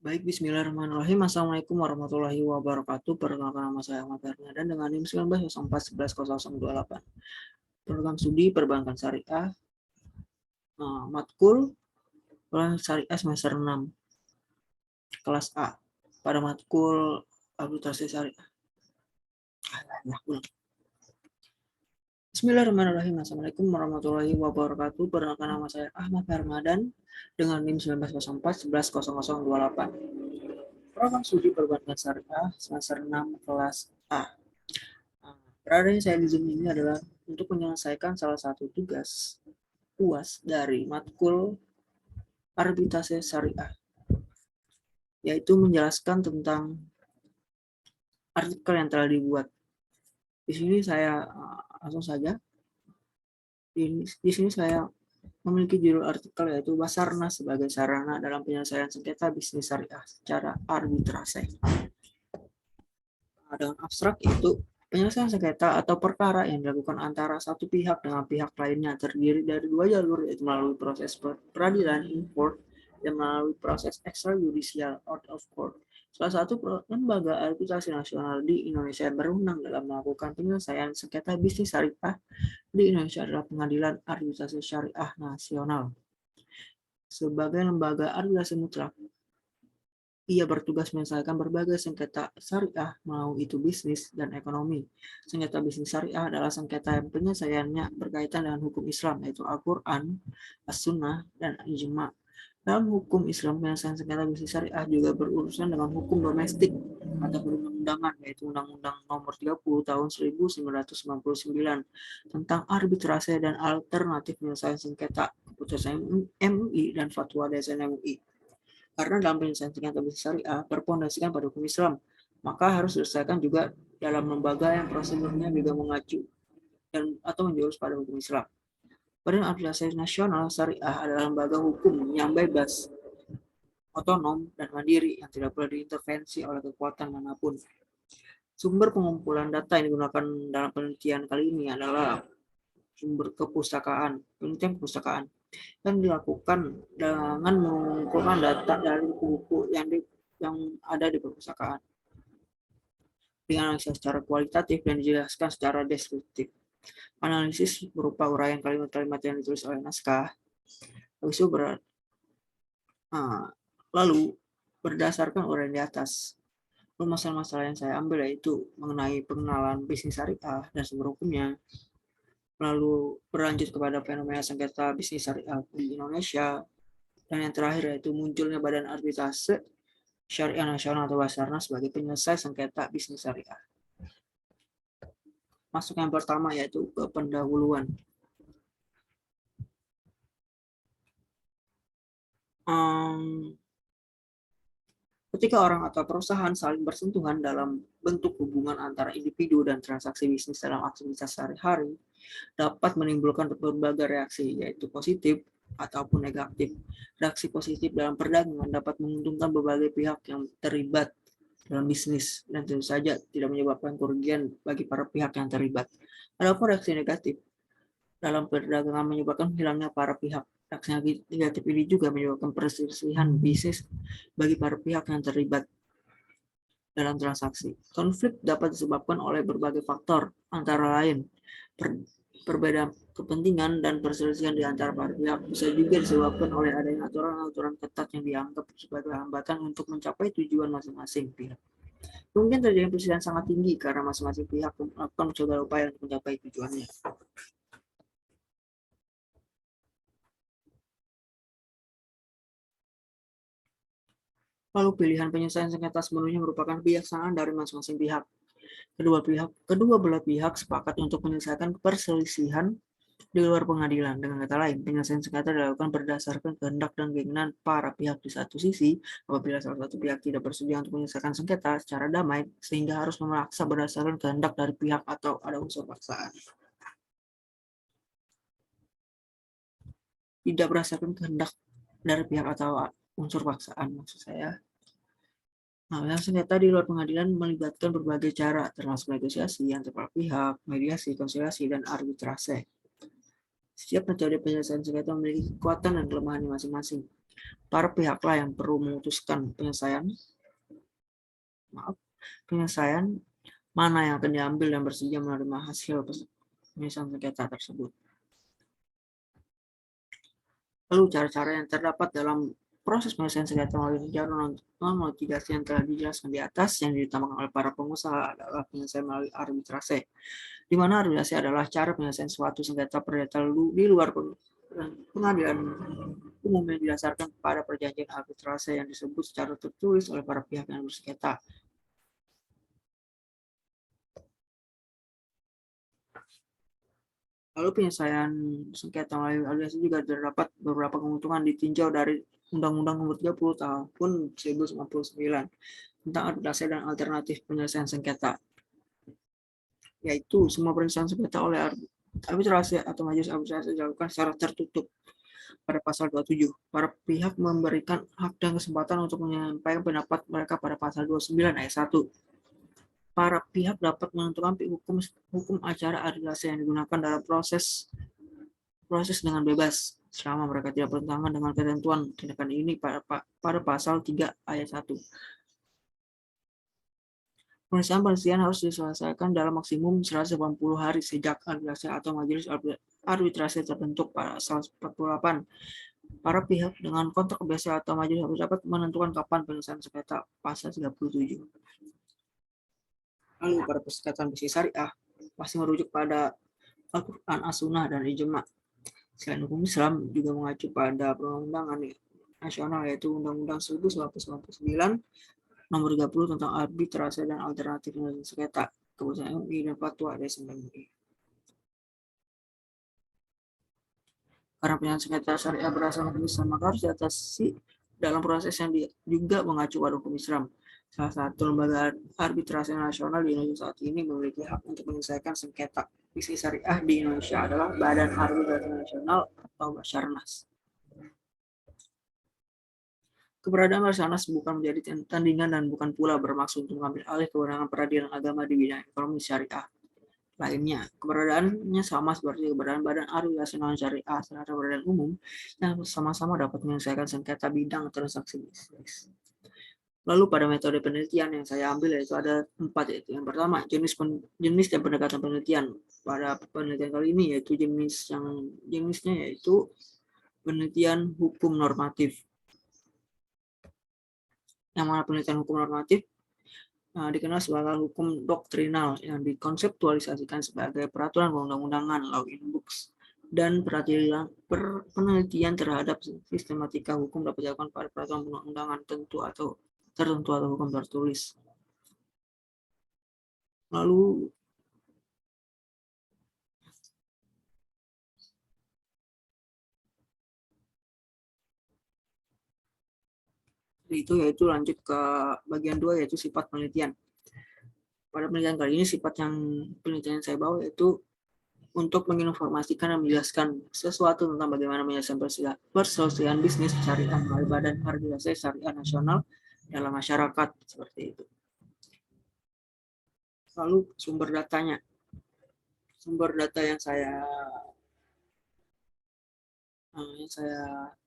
Baik, bismillahirrahmanirrahim. Assalamualaikum warahmatullahi wabarakatuh. Perkenalkan nama saya Ahmad Hernadan dengan NIM 1904110028. Program studi perbankan syariah, matkul syariah semester 6, kelas A. Pada matkul arbitrase syariah. Bismillahirrahmanirrahim. Assalamualaikum warahmatullahi wabarakatuh. Perkenalkan nama saya Ahmad Hernadan dengan NIM 1904110028. Program studi perbankan syariah semester 6 kelas A. Perannya saya di Zoom ini adalah untuk menyelesaikan salah satu tugas UAS dari matkul arbitrase syariah, yaitu menjelaskan tentang artikel yang telah dibuat. Di sini saya langsung saja. Di sini saya memiliki judul artikel yaitu Basarnas sebagai sarana dalam penyelesaian sengketa bisnis syariah secara arbitrase. Dengan abstrak itu penyelesaian sengketa atau perkara yang dilakukan antara satu pihak dengan pihak lainnya terdiri dari dua jalur, yaitu melalui proses peradilan in court dan melalui proses extrajudicial out of court. Salah satu lembaga arbitrasi nasional di Indonesia yang berwenang dalam melakukan penyelesaian sengketa bisnis syariah di Indonesia adalah Pengadilan Arbitrasi Syariah Nasional. Sebagai lembaga arbitrasi mutlak, ia bertugas menyelesaikan berbagai sengketa syariah, mau itu bisnis dan ekonomi. Sengketa bisnis syariah adalah sengketa yang penyelesaiannya berkaitan dengan hukum Islam, yaitu Al-Quran, As-Sunnah, dan Ijma'. Dalam hukum Islam, penyelesaian sengketa bisnis syariah juga berurusan dengan hukum domestik atau perundang-undangan, yaitu Undang-Undang Nomor 30 Tahun 1999 tentang arbitrase dan alternatif penyelesaian sengketa, keputusan MUI dan fatwa DSN MUI. Karena dalam penyelesaian sengketa bisnis syariah berpondasikan pada hukum Islam, maka harus diselesaikan juga dalam lembaga yang prosedurnya juga mengacu dan atau menjurus pada hukum Islam. Badan Arbitrasi Nasional Syariah adalah lembaga hukum yang bebas, otonom, dan mandiri yang tidak boleh diintervensi oleh kekuatan manapun. Sumber pengumpulan data yang digunakan dalam penelitian kali ini adalah sumber penelitian kepustakaan yang dilakukan dengan mengumpulkan data dari buku-buku yang ada di perpustakaan, dianalisis secara kualitatif dan dijelaskan secara deskriptif. Analisis berupa uraian kalimat-kalimat yang ditulis oleh naskah. Lalu berdasarkan uraian di atas, masalah-masalah yang saya ambil yaitu mengenai pengenalan bisnis syariah dan sumber hukumnya, lalu berlanjut kepada fenomena sengketa bisnis syariah di Indonesia, dan yang terakhir yaitu munculnya Badan Arbitrase Syariah Nasional atau Basarnas sebagai penyelesai sengketa bisnis syariah. Masuk yang pertama yaitu ke pendahuluan. Ketika orang atau perusahaan saling bersentuhan dalam bentuk hubungan antara individu dan transaksi bisnis dalam aktivitas sehari-hari, dapat menimbulkan berbagai reaksi, yaitu positif ataupun negatif. Reaksi positif dalam perdagangan dapat menguntungkan berbagai pihak yang terlibat dalam bisnis dan tentu saja tidak menyebabkan kerugian bagi para pihak yang terlibat. Adapun reaksi negatif dalam perdagangan menyebabkan hilangnya para pihak. Reaksi negatif ini juga menyebabkan perselisihan bisnis bagi para pihak yang terlibat dalam transaksi. Konflik dapat disebabkan oleh berbagai faktor, antara lain perbedaan kepentingan dan perselisihan di antara para pihak. Bisa juga disebabkan oleh adanya aturan-aturan ketat yang dianggap sebagai hambatan untuk mencapai tujuan masing-masing pihak. Mungkin terjadi perselisihan sangat tinggi karena masing-masing pihak melakukan segala upaya untuk mencapai tujuannya. Lalu pilihan penyelesaian sengketa sepenuhnya merupakan kebijaksanaan dari masing-masing pihak. Kedua belah pihak sepakat untuk menyelesaikan perselisihan di luar pengadilan. Dengan kata lain, penyelesaian sengketa dilakukan berdasarkan kehendak dan keinginan para pihak di satu sisi. Apabila salah satu pihak tidak bersedia untuk menyelesaikan sengketa secara damai, sehingga harus memaksa berdasarkan kehendak dari pihak atau ada unsur paksaan. Tidak berdasarkan kehendak dari pihak atau unsur paksaan, maksud saya. Nah, sengketa di luar pengadilan melibatkan berbagai cara, termasuk negosiasi antar para pihak, mediasi, konsiliasi, dan arbitrase. Setiap metode penyelesaian sengketa memiliki kekuatan dan kelemahannya masing-masing. Para pihaklah yang perlu memutuskan penyelesaian mana yang akan diambil dan bersedia menerima hasil penyelesaian sengketa tersebut. Lalu cara-cara yang terdapat dalam proses penyelesaian sengketa melalui jalur non-litigasi yang telah dijelaskan di atas yang diutamakan oleh para pengusaha adalah penyelesaian melalui arbitrase, di mana arbitrase adalah cara penyelesaian suatu sengketa perdata di luar pengadilan umum yang didasarkan pada perjanjian arbitrase yang disebut secara tertulis oleh para pihak yang bersengketa. Lalu penyelesaian sengketa melalui arbitrase juga terdapat beberapa keuntungan ditinjau dari Undang-Undang Nomor 30 Tahun 1999 tentang arbitrase dan alternatif penyelesaian sengketa, yaitu semua penyelesaian sengketa oleh arbitrase atau majelis arbitrase dilakukan secara tertutup. Pada pasal 27, para pihak memberikan hak dan kesempatan untuk menyampaikan pendapat mereka pada pasal 29 ayat 1. Para pihak dapat menentukan hukum acara arbitrase yang digunakan dalam proses dengan bebas selama mereka tidak bertentangan dengan ketentuan tindakan ini pada pasal 3 ayat 1. Penyelesaian harus diselesaikan dalam maksimum 180 hari sejak arbitrase atau majelis arbitrase terbentuk pada pasal 48. Para pihak dengan kontrak biasa atau majelis harus dapat menentukan kapan penyelesaian sengketa pasal 37. Lalu pada persengketaan bisnis syariah masih merujuk pada Al-Quran, As-Sunnah, dan Ijma'. Selain hukum Islam juga mengacu pada perundang-undangan nasional yaitu Undang-Undang 1999 Nomor 30 tentang arbitrase dan alternatif penyelesaian sengketa, Keputusan MUI dan Fatwa Desember MUI. Karena penyelesaian sengketa syariah berdasarkan hukum Islam, maka harus diatasi dalam proses yang juga mengacu pada hukum Islam. Salah satu lembaga arbitrase nasional di Indonesia saat ini memiliki hak untuk menyelesaikan sengketa bisnis syariah di Indonesia adalah Badan Arbitrase Nasional atau Basarnas. Keberadaan Basarnas bukan menjadi tandingan dan bukan pula bermaksud untuk mengambil alih kewenangan peradilan agama di bidang ekonomi syariah lainnya. Keberadaannya sama seperti keberadaan Badan Arbitrase Nasional Syariah secara peradilan umum yang sama-sama dapat menyelesaikan sengketa bidang transaksi bisnis. Lalu pada metode penelitian yang saya ambil yaitu ada 4, yaitu yang pertama jenis dan pendekatan penelitian. Pada penelitian kali ini yaitu jenisnya yaitu penelitian hukum normatif. Yang mana penelitian hukum normatif dikenal sebagai hukum doktrinal yang dikonseptualisasikan sebagai peraturan perundang-undangan law in books, dan penelitian terhadap sistematika hukum dapat dilakukan pada peraturan perundang-undangan tertentu atau hukum tertulis. Lalu itu yaitu lanjut ke bagian 2 yaitu sifat penelitian. Pada penelitian kali ini penelitian yang saya bawa yaitu untuk menginformasikan dan menjelaskan sesuatu tentang bagaimana menyelesaikan perselisihan bisnis syariah melalui Badan Arbitrase Syariah Nasional dalam masyarakat seperti itu. Lalu sumber datanya. Sumber data yang saya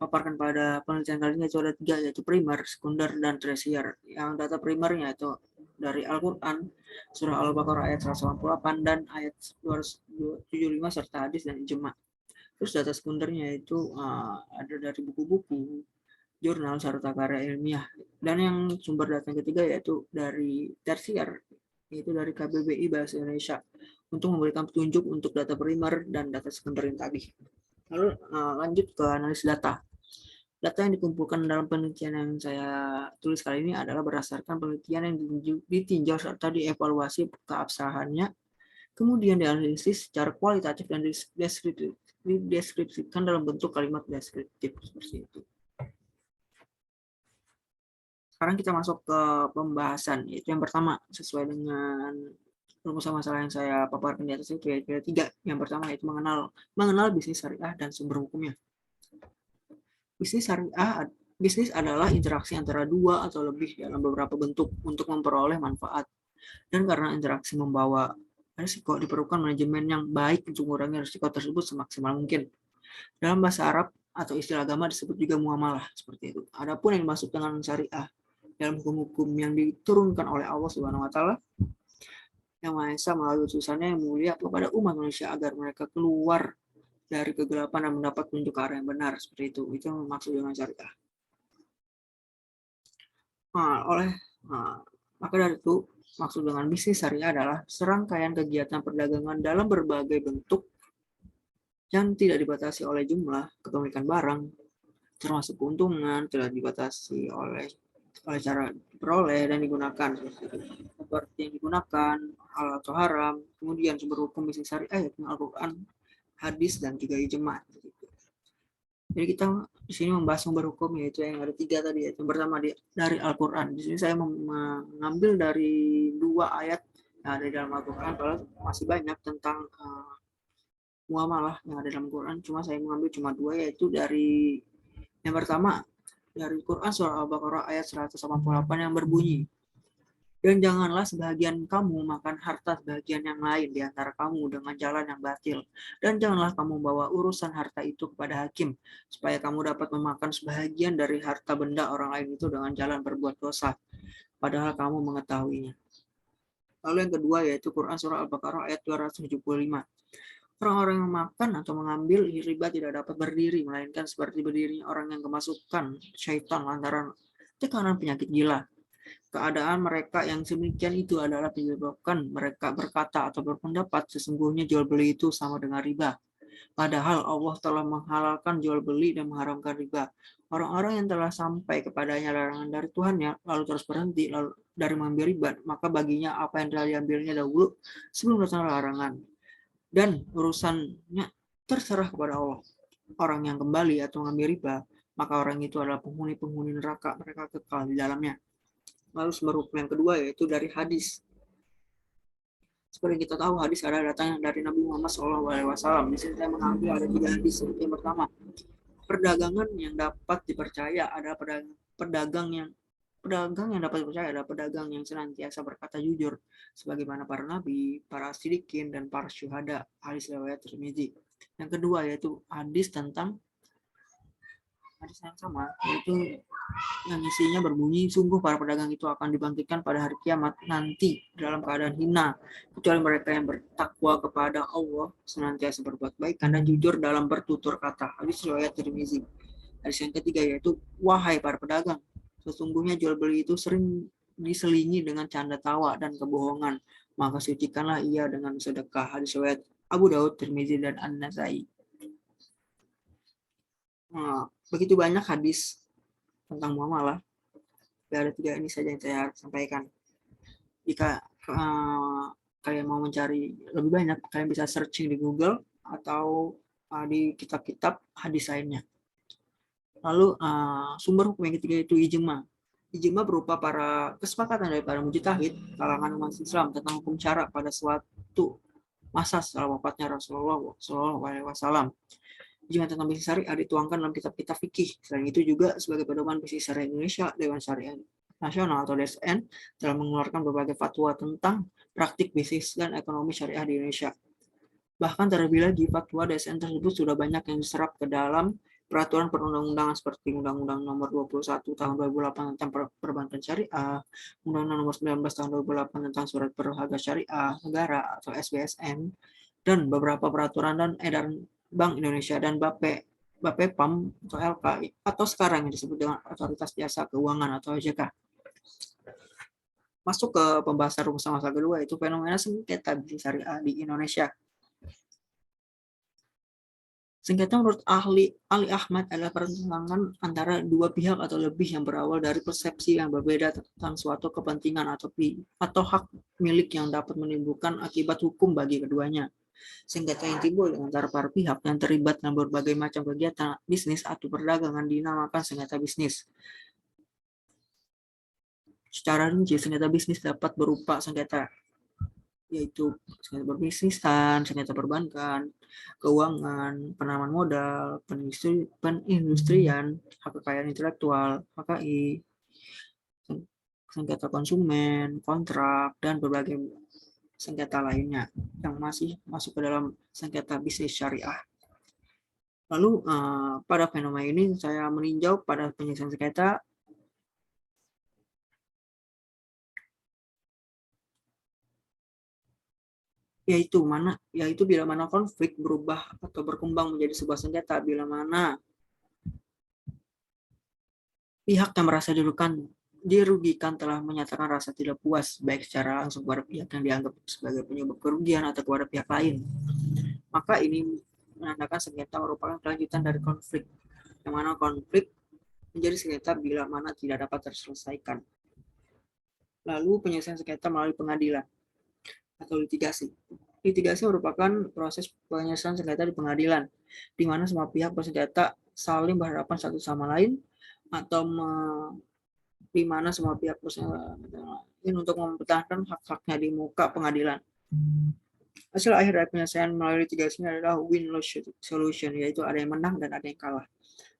paparkan pada penelitian kali ini itu ada 3, yaitu primer, sekunder, dan tersier. Yang data primernya itu dari Al-Quran, surah Al-Baqarah ayat 188 dan ayat 275 serta hadis dan ijma'. Terus data sekundernya itu ada dari buku-buku, jurnal, serta karya ilmiah. Dan yang sumber data yang ketiga yaitu dari tersier, yaitu dari KBBI Bahasa Indonesia, untuk memberikan petunjuk untuk data primer dan data sekunder yang tadi. Lalu lanjut ke analis data. Data yang dikumpulkan dalam penelitian yang saya tulis kali ini adalah berdasarkan penelitian yang ditinjau serta dievaluasi keabsahannya, kemudian dianalisis secara kualitatif dan dideskripsikan dalam bentuk kalimat deskriptif seperti itu. Sekarang kita masuk ke pembahasan, yaitu yang pertama sesuai dengan rumusan masalah yang saya paparkan di atas itu yaitu 3. Yang pertama yaitu mengenal bisnis syariah dan sumber hukumnya. Bisnis adalah interaksi antara 2 atau lebih dalam beberapa bentuk untuk memperoleh manfaat. Dan karena interaksi membawa risiko, diperlukan manajemen yang baik untuk mengurangi risiko tersebut semaksimal mungkin. Dalam bahasa Arab atau istilah agama disebut juga muamalah seperti itu. Adapun yang dimaksud dengan syariah dalam hukum-hukum yang diturunkan oleh Allah Subhanahu wa taala yang Maha Esa melalui utusannya yang mulia kepada umat manusia agar mereka keluar dari kegelapan dan mendapat petunjuk ke arah yang benar seperti itu. Itu yang maksud dengan syariah. Maka dari itu maksud dengan bisnis syariah adalah serangkaian kegiatan perdagangan dalam berbagai bentuk yang tidak dibatasi oleh jumlah kepemilikan barang, termasuk keuntungan, tidak dibatasi oleh cara diperoleh dan digunakan seperti yang digunakan halal atau haram. Kemudian sumber hukum bisnis syariah yaitu Al-Quran, hadis dan juga ijma. Jadi kita di sini membahas sumber hukum yaitu yang ada 3 tadi. Yang pertama dari Al-Quran. Di sini saya mengambil dari 2 ayat yang ada di dalam Al-Quran, padahal masih banyak tentang muamalah yang ada dalam Quran. Cuma saya mengambil cuma 2, yaitu dari yang pertama dari Quran surah Al-Baqarah ayat 188 yang berbunyi, dan janganlah sebahagian kamu makan harta sebahagian yang lain di antara kamu dengan jalan yang batil. Dan janganlah kamu bawa urusan harta itu kepada hakim, supaya kamu dapat memakan sebahagian dari harta benda orang lain itu dengan jalan berbuat dosa, padahal kamu mengetahuinya. Lalu yang kedua yaitu Quran surah Al-Baqarah ayat 275. Orang-orang yang makan atau mengambil riba tidak dapat berdiri, melainkan seperti berdirinya orang yang kemasukan syaitan lantaran tekanan penyakit gila. Keadaan mereka yang demikian itu adalah menyebabkan mereka berkata atau berpendapat sesungguhnya jual beli itu sama dengan riba. Padahal Allah telah menghalalkan jual beli dan mengharamkan riba. Orang-orang yang telah sampai kepadanya larangan dari Tuhannya lalu terus berhenti lalu dari mengambil riba, maka baginya apa yang telah diambilnya dahulu sebelum datang larangan. Dan urusannya terserah kepada Allah. Orang yang kembali atau mengambil riba, maka orang itu adalah penghuni-penghuni neraka, mereka kekal di dalamnya. Lalu sumber hukum yang kedua yaitu dari hadis. Seperti kita tahu hadis adalah datang dari Nabi Muhammad SAW. Di sini saya mengambil ada 3 hadis. Yang pertama, perdagangan yang dapat dipercaya adalah pedagang yang dapat dipercaya adalah pedagang yang senantiasa berkata jujur, sebagaimana para nabi, para siddiqin, dan para syuhada. Hadis riwayat Tirmidzi. Yang kedua yaitu hadis tentang hadis yang sama, yaitu yang isinya berbunyi, sungguh para pedagang itu akan dibangkitkan pada hari kiamat nanti dalam keadaan hina, kecuali mereka yang bertakwa kepada Allah, senantiasa berbuat baik dan jujur dalam bertutur kata. Hadis riwayat Tirmidzi. Hadis yang ketiga yaitu, wahai para pedagang, sesungguhnya jual beli itu sering diselingi dengan canda tawa dan kebohongan, maka sucikanlah ia dengan sedekah. Hadis riwayat Abu Daud, Tirmidzi, dan An-Nasai. Begitu banyak hadis tentang muamalah. Ada 3 ini saja yang saya sampaikan. Jika kalian mau mencari lebih banyak, kalian bisa searching di Google atau di kitab-kitab hadis lainnya. Lalu sumber hukum yang ketiga itu ijma. Ijma berupa para kesepakatan dari para mujtahid kalangan umat Islam tentang hukum syara pada suatu masa setelah wafatnya Rasulullah SAW. Ijma tentang bisnis syariah dituangkan dalam kitab-kitab fikih. Selain itu juga sebagai pedoman bisnis syariah Indonesia, Dewan Syariah Nasional atau DSN telah mengeluarkan berbagai fatwa tentang praktik bisnis dan ekonomi syariah di Indonesia. Bahkan terlebih lagi fatwa DSN tersebut sudah banyak yang diserap ke dalam peraturan perundang-undangan seperti Undang-Undang Nomor 21 Tahun 2008 tentang perbankan syariah, Undang-Undang Nomor 19 Tahun 2008 tentang surat berharga syariah negara atau SBSN, dan beberapa peraturan dan edaran Bank Indonesia dan Bapepam atau LK atau sekarang yang disebut dengan Otoritas Jasa Keuangan atau OJK. Masuk ke pembahasan rumus masa kedua, yaitu fenomena sengketa bisnis syariah di Indonesia. Sengketa menurut Ali Ahmad adalah pertentangan antara 2 pihak atau lebih yang berawal dari persepsi yang berbeda tentang suatu kepentingan atau hak milik yang dapat menimbulkan akibat hukum bagi keduanya. Sengketa yang timbul antara para pihak yang terlibat dalam berbagai macam kegiatan bisnis atau perdagangan dinamakan sengketa bisnis. Secara rinci, sengketa bisnis dapat berupa sengketa yaitu sengketa berbisnisan, sengketa perbankan, keuangan, penanaman modal, penindustrian, hak kekayaan intelektual, HKI, sengketa konsumen, kontrak, dan berbagai sengketa lainnya yang masih masuk ke dalam sengketa bisnis syariah. Lalu pada fenomena ini saya meninjau pada penyelesaian sengketa yaitu bila mana konflik berubah atau berkembang menjadi sebuah sengketa, bila mana pihak yang merasa dirugikan telah menyatakan rasa tidak puas baik secara langsung kepada pihak yang dianggap sebagai penyebab kerugian atau kepada pihak lain, maka ini menandakan sengketa merupakan kelanjutan dari konflik, yang mana konflik menjadi sengketa bila mana tidak dapat terselesaikan. Lalu penyelesaian sengketa melalui pengadilan atau litigasi. Litigasi merupakan proses penyelesaian sengketa di pengadilan, di mana semua pihak bersengketa saling berhadapan satu sama lain atau di mana semua pihak ingin untuk mempertahankan hak-haknya di muka pengadilan. Hasil akhir dari penyelesaian melalui litigasi adalah win-lose solution, yaitu ada yang menang dan ada yang kalah.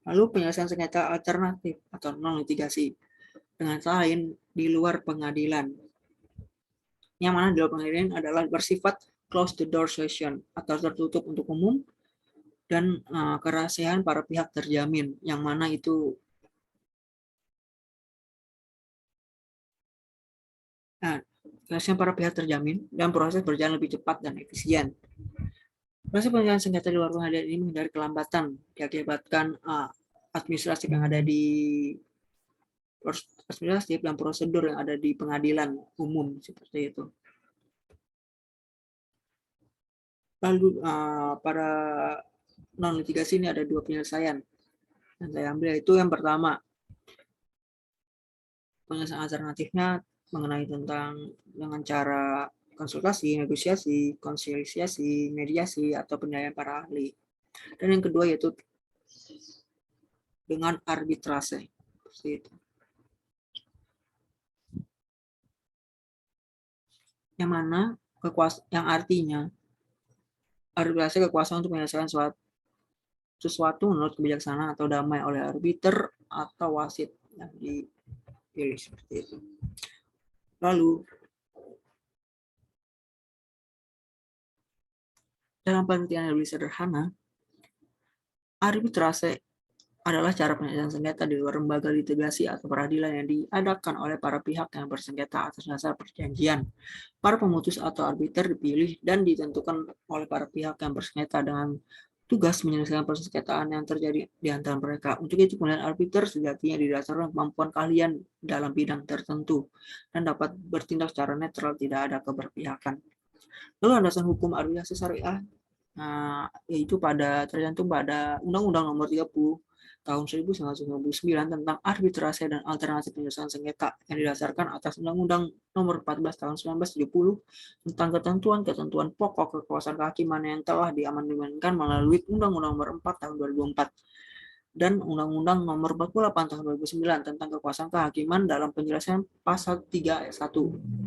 Lalu penyelesaian sengketa alternatif atau non-litigasi dengan lain di luar pengadilan. Yang mana di luar pengadilan adalah bersifat close the door session atau tertutup untuk umum dan kerahasiaan para pihak terjamin, yang mana itu kerahasiaan para pihak terjamin dan proses berjalan lebih cepat dan efisien. Proses penyelesaian sengketa di luar pengadilan ini menghindari kelambatan diakibatkan administratif yang ada di administratif dan prosedur yang ada di pengadilan umum seperti itu. Lalu pada non litigasi ini ada dua penyelesaian yang saya ambil, yaitu yang pertama penyelesaian alternatifnya mengenai tentang dengan cara konsultasi, negosiasi, konsiliasi, mediasi, atau penilaian para ahli. Dan yang kedua yaitu dengan arbitrase. Seperti itu. Yang mana yang artinya arbitrase kekuasaan untuk menyelesaikan sesuatu menurut kebijaksanaan atau damai oleh arbiter atau wasit yang dipilih seperti itu. Lalu dalam pengertian yang lebih sederhana, arbitrase adalah cara penyelesaian sengketa di luar lembaga litigasi atau peradilan yang diadakan oleh para pihak yang bersengketa atas dasar perjanjian. Para pemutus atau arbiter dipilih dan ditentukan oleh para pihak yang bersengketa dengan tugas menyelesaikan persengketaan yang terjadi di antara mereka. Untuk itu, pemilihan arbiter sejatinya didasarkan kemampuan kalian dalam bidang tertentu dan dapat bertindak secara netral, tidak ada keberpihakan. Lalu landasan hukum arbitrase syariah yaitu tergantung pada Undang-Undang Nomor 30 tahun 1999 tentang arbitrase dan alternatif penyelesaian sengketa yang didasarkan atas Undang-Undang Nomor 14 tahun 1970 tentang ketentuan-ketentuan pokok kekuasaan kehakiman yang telah diamandemenkan melalui Undang-Undang Nomor 4 tahun 2004 dan Undang-Undang Nomor 48 tahun 2009 tentang kekuasaan kehakiman dalam penjelasan pasal 3 ayat 1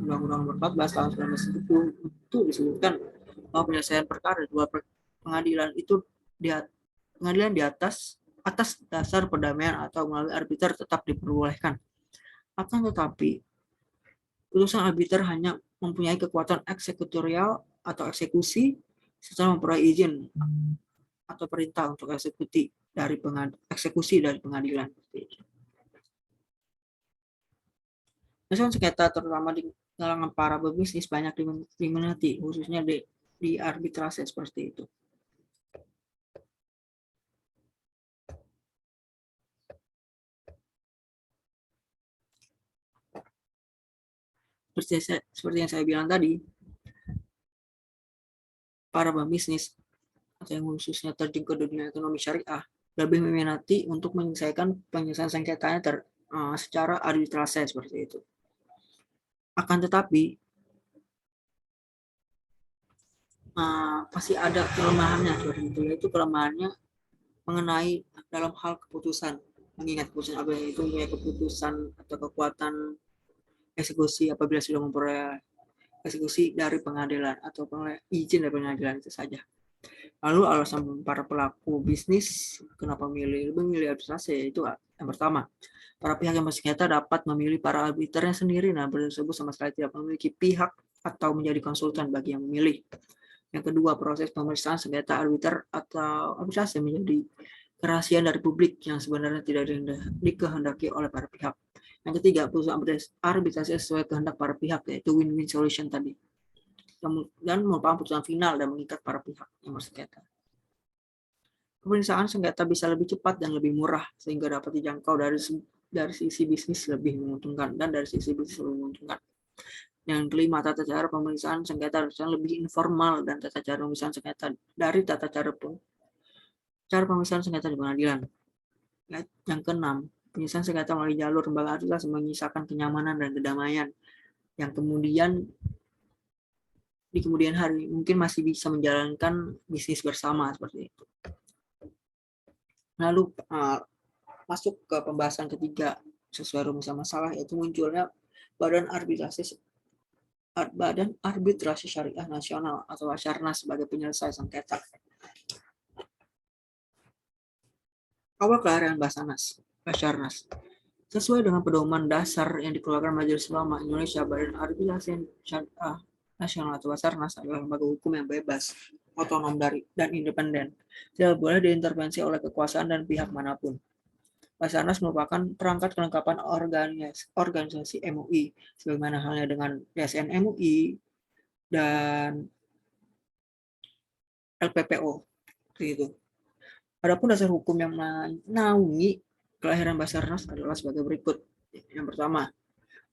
Undang-Undang Nomor 14 tahun 1970 itu disebutkan bahwa penyelesaian perkara dua pengadilan itu pengadilan di atas dasar perdamaian atau melalui arbiter tetap diperbolehkan. Akan tetapi, putusan arbiter hanya mempunyai kekuatan eksekutorial atau eksekusi setelah memperoleh izin atau perintah untuk eksekusi dari pengadilan. Penyelesaian sengketa terutama di kalangan para pebisnis banyak diminati, khususnya di arbitrase seperti itu. Seperti yang saya bilang tadi, para pebisnis atau yang khususnya terjun ke dunia ekonomi syariah lebih meminati untuk menyelesaikan penyelesaian sengketanya secara arbitrase seperti itu. Akan tetapi pasti ada kelemahannya seperti itu, yaitu kelemahannya mengenai dalam hal keputusan. Mengingat keputusan apabila itu punya keputusan atau kekuatan eksekusi apabila sudah memperoleh eksekusi dari pengadilan atau izin dari pengadilan itu saja. Lalu alasan para pelaku bisnis kenapa lebih memilih arbitrase, yaitu yang pertama, para pihak yang bersengketa dapat memilih para arbiternya sendiri, nah tersebut sama sekali tidak memiliki pihak atau menjadi konsultan bagi yang memilih. Yang kedua, proses pemeriksaan sengketa arbiter atau arbitrase menjadi kerahasiaan dari publik yang sebenarnya tidak dikehendaki oleh para pihak. Yang ketiga, putusan arbitrase sesuai kehendak para pihak, yaitu win-win solution tadi, dan merupakan putusan final dan mengikat para pihak yang bersengketa. Pemeriksaan sengketa bisa lebih cepat dan lebih murah, sehingga dapat dijangkau dari sisi bisnis lebih menguntungkan dan dari sisi bisnis lebih menguntungkan. Yang kelima, tata cara pemeriksaan sengketa harusnya lebih informal dan tata cara pemeriksaan sengketa dari tata cara pemeriksaan sengketa di pengadilan. Yang keenam, penyelesaian sengketa melalui jalur lembaga arbitrase menyisakan kenyamanan dan kedamaian yang kemudian di kemudian hari mungkin masih bisa menjalankan bisnis bersama seperti itu. Lalu masuk ke pembahasan ketiga sesuai rumus masalah, yaitu munculnya Badan Arbitrase Syariah Nasional atau Basarnas sebagai penyelesai sengketa. Awal kelahiran Basarnas. Sesuai dengan pedoman dasar yang dikeluarkan Majelis Ulama Indonesia, Badan Arbitrase Syariah Nasional atau Basarnas adalah lembaga hukum yang bebas, otonom dan independen. Tidak boleh diintervensi oleh kekuasaan dan pihak manapun. Basarnas merupakan perangkat kelengkapan organisasi MUI, sebagaimana halnya dengan PSN MUI dan LPPO. Gitu. Adapun dasar hukum yang menaungi kelahiran Basarnas adalah sebagai berikut. Yang pertama,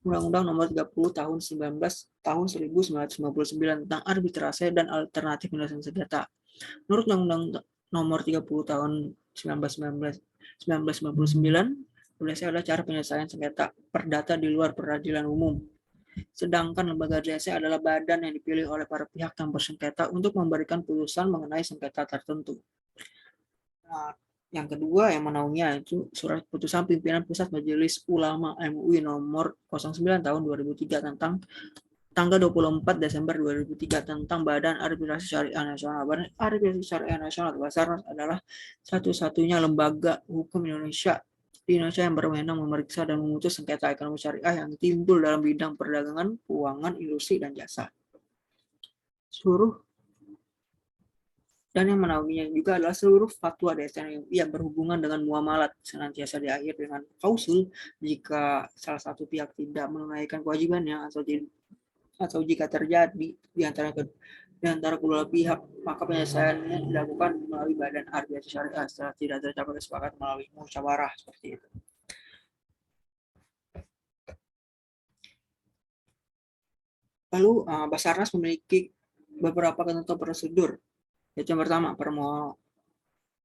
Undang-Undang Nomor 30 tahun 1999 tentang arbitrase dan alternatif penyelesaian sengketa. Menurut Undang-Undang Nomor 30 tahun 1999, adalah cara penyelesaian sengketa perdata di luar peradilan umum. Sedangkan lembaga arbitrase adalah badan yang dipilih oleh para pihak yang bersengketa untuk memberikan putusan mengenai sengketa tertentu. Nah, yang kedua yang menaunginya itu surat putusan pimpinan pusat Majelis Ulama MUI nomor 09 tahun 2003 tentang tanggal 24 Desember 2003 tentang Badan Arbitrase Syariah Nasional. Badan Arbitrase Syariah Nasional Basarnas adalah satu-satunya lembaga hukum di Indonesia yang berwenang memeriksa dan memutus sengketa ekonomi syariah yang timbul dalam bidang perdagangan, keuangan, industri, dan jasa. Dan yang menaunginya juga adalah seluruh fatwa DSN yang berhubungan dengan muamalat, senantiasa diakhiri dengan klausul jika salah satu pihak tidak menunaikan kewajibannya atau jika terjadi di antara kedua pihak, maka penyelesaiannya dilakukan melalui Badan Arbitrase Syariah setelah tidak tercapai kesepakatan melalui musyawarah seperti itu. Lalu Basarnas memiliki beberapa ketentuan prosedur. Yaitu yang pertama,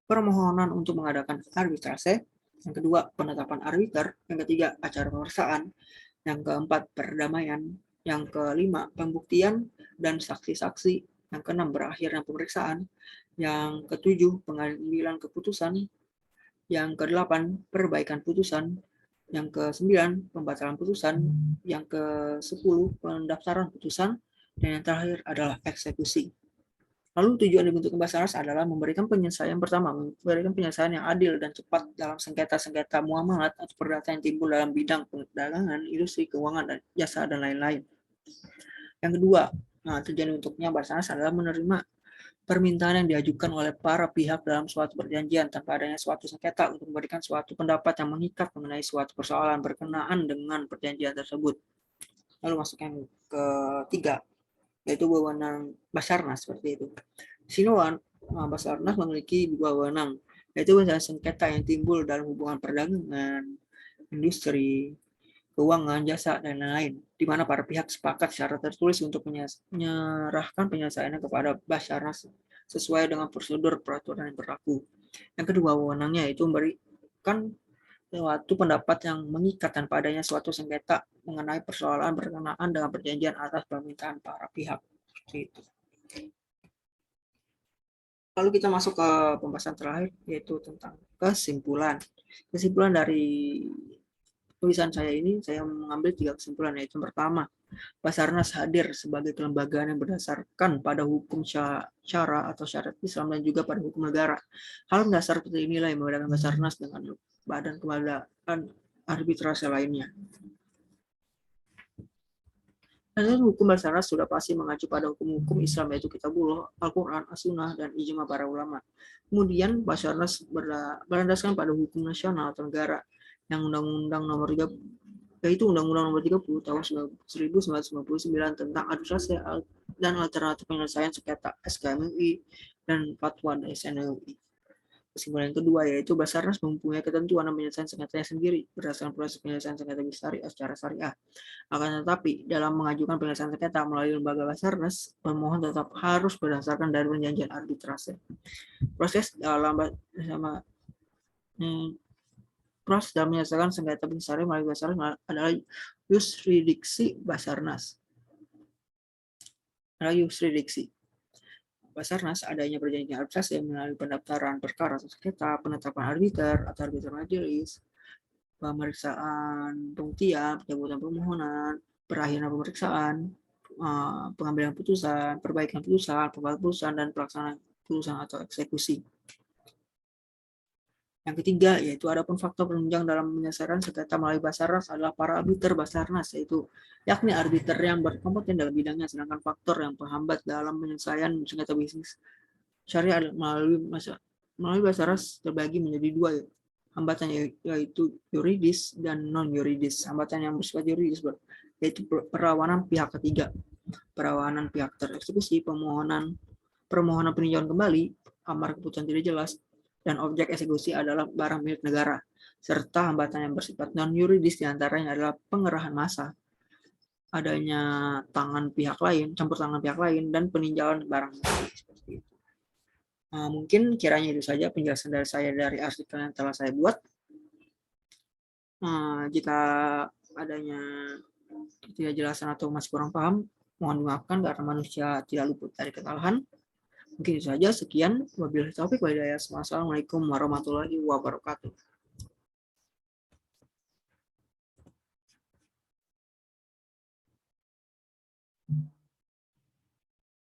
permohonan untuk mengadakan arbitrase. Yang kedua, penetapan arbiter. Yang ketiga, acara pemeriksaan. Yang keempat, perdamaian. Yang kelima, pembuktian dan saksi-saksi. Yang keenam, berakhirnya pemeriksaan. Yang ketujuh, pengambilan keputusan. Yang kedelapan, perbaikan putusan. Yang ke-9, pembatalan putusan. Yang ke-10, pendaftaran putusan. Dan yang terakhir adalah eksekusi. Lalu tujuan dibentuknya Basarnas adalah memberikan penyelesaian yang adil dan cepat dalam sengketa-sengketa muamalat atau perdata yang timbul dalam bidang perdagangan, industri, keuangan, dan jasa, dan lain-lain. Yang kedua, tujuan dibentuknya Basarnas adalah menerima permintaan yang diajukan oleh para pihak dalam suatu perjanjian tanpa adanya suatu sengketa untuk memberikan suatu pendapat yang mengikat mengenai suatu persoalan berkenaan dengan perjanjian tersebut. Lalu masuk yang ketiga, yaitu wewenang Basarnas seperti itu. Di sini Basarnas memiliki dua wewenang, yaitu sengketa yang timbul dalam hubungan perdagangan, industri, keuangan, jasa, dan lain-lain, di mana para pihak sepakat secara tertulis untuk menyerahkan penyelesaiannya kepada Basarnas sesuai dengan prosedur peraturan yang berlaku. Yang kedua wewenangnya yaitu memberikan suatu pendapat yang mengikat tanpa adanya suatu sengketa mengenai persoalan berkenaan dengan perjanjian atas permintaan para pihak. Seperti itu. Lalu kita masuk ke pembahasan terakhir, yaitu tentang kesimpulan. Kesimpulan dari tulisan saya ini, saya mengambil 3 kesimpulan, yaitu pertama, Basarnas hadir sebagai kelembagaan yang berdasarkan pada hukum syara atau syariat Islam dan juga pada hukum negara. Hal mendasar seperti inilah yang membedakan Basarnas dengan badan kelembagaan arbitrase lainnya. Hasil hukum Basarnas sudah pasti mengacu pada hukum-hukum Islam, yaitu Kitabullah, Al-Quran, As-Sunnah, dan ijma para ulama. Kemudian Basarnas berlandaskan pada hukum nasional atau negara yang Undang-Undang Nomor 30, yaitu Undang-Undang Nomor 30 tahun 1999 tentang administrasi dan alternatif penyelesaian sengketa SKMUI dan Fatwa SNUI. Kesimpulan yang kedua yaitu Basarnas mempunyai ketentuan dan penyelesaian sengketanya sendiri berdasarkan proses penyelesaian sengketa syariah secara syariah. Akan tetapi, dalam mengajukan penyelesaian sengketa melalui lembaga Basarnas, pemohon tetap harus berdasarkan dari perjanjian arbitrase. Proses dalam menyelesaikan sengketa syariah melalui Basarnas adalah yurisdiksi Basarnas. Basarnas adanya perjanjian arbitrase melalui pendaftaran perkara sengketa, penetapan arbiter atau arbiter majelis, pemeriksaan pembuktian, pencabutan permohonan, perakhiran pemeriksaan, pengambilan putusan, perbaikan putusan, pembatalan putusan, dan pelaksanaan putusan atau eksekusi. Yang ketiga, yaitu adapun faktor penunjang dalam penyelesaian sengketa melalui Basarnas adalah para arbiter Basarnas, yakni arbiter yang berkompeten dalam bidangnya, sedangkan faktor yang penghambat dalam penyelesaian sengketa bisnis syariah melalui Basarnas terbagi menjadi dua, hambatan yaitu yuridis dan non yuridis. Hambatan yang bersifat yuridis yaitu perlawanan pihak ketiga, perlawanan pihak tereksekusi, permohonan peninjauan kembali, amar keputusan tidak jelas, dan objek eksekusi adalah barang milik negara, serta hambatan yang bersifat non yuridis diantaranya adalah pengerahan massa, adanya campur tangan pihak lain, dan peninjauan barang seperti itu. Mungkin kiranya itu saja penjelasan dari saya dari artikel yang telah saya buat. Jika adanya ketidakjelasan atau masih kurang paham, mohon dimaafkan karena manusia tidak luput dari kesalahan. Mungkin itu saja. Sekian. Wabillahi taufiq wal hidayah. Wassalamualaikum warahmatullahi wabarakatuh.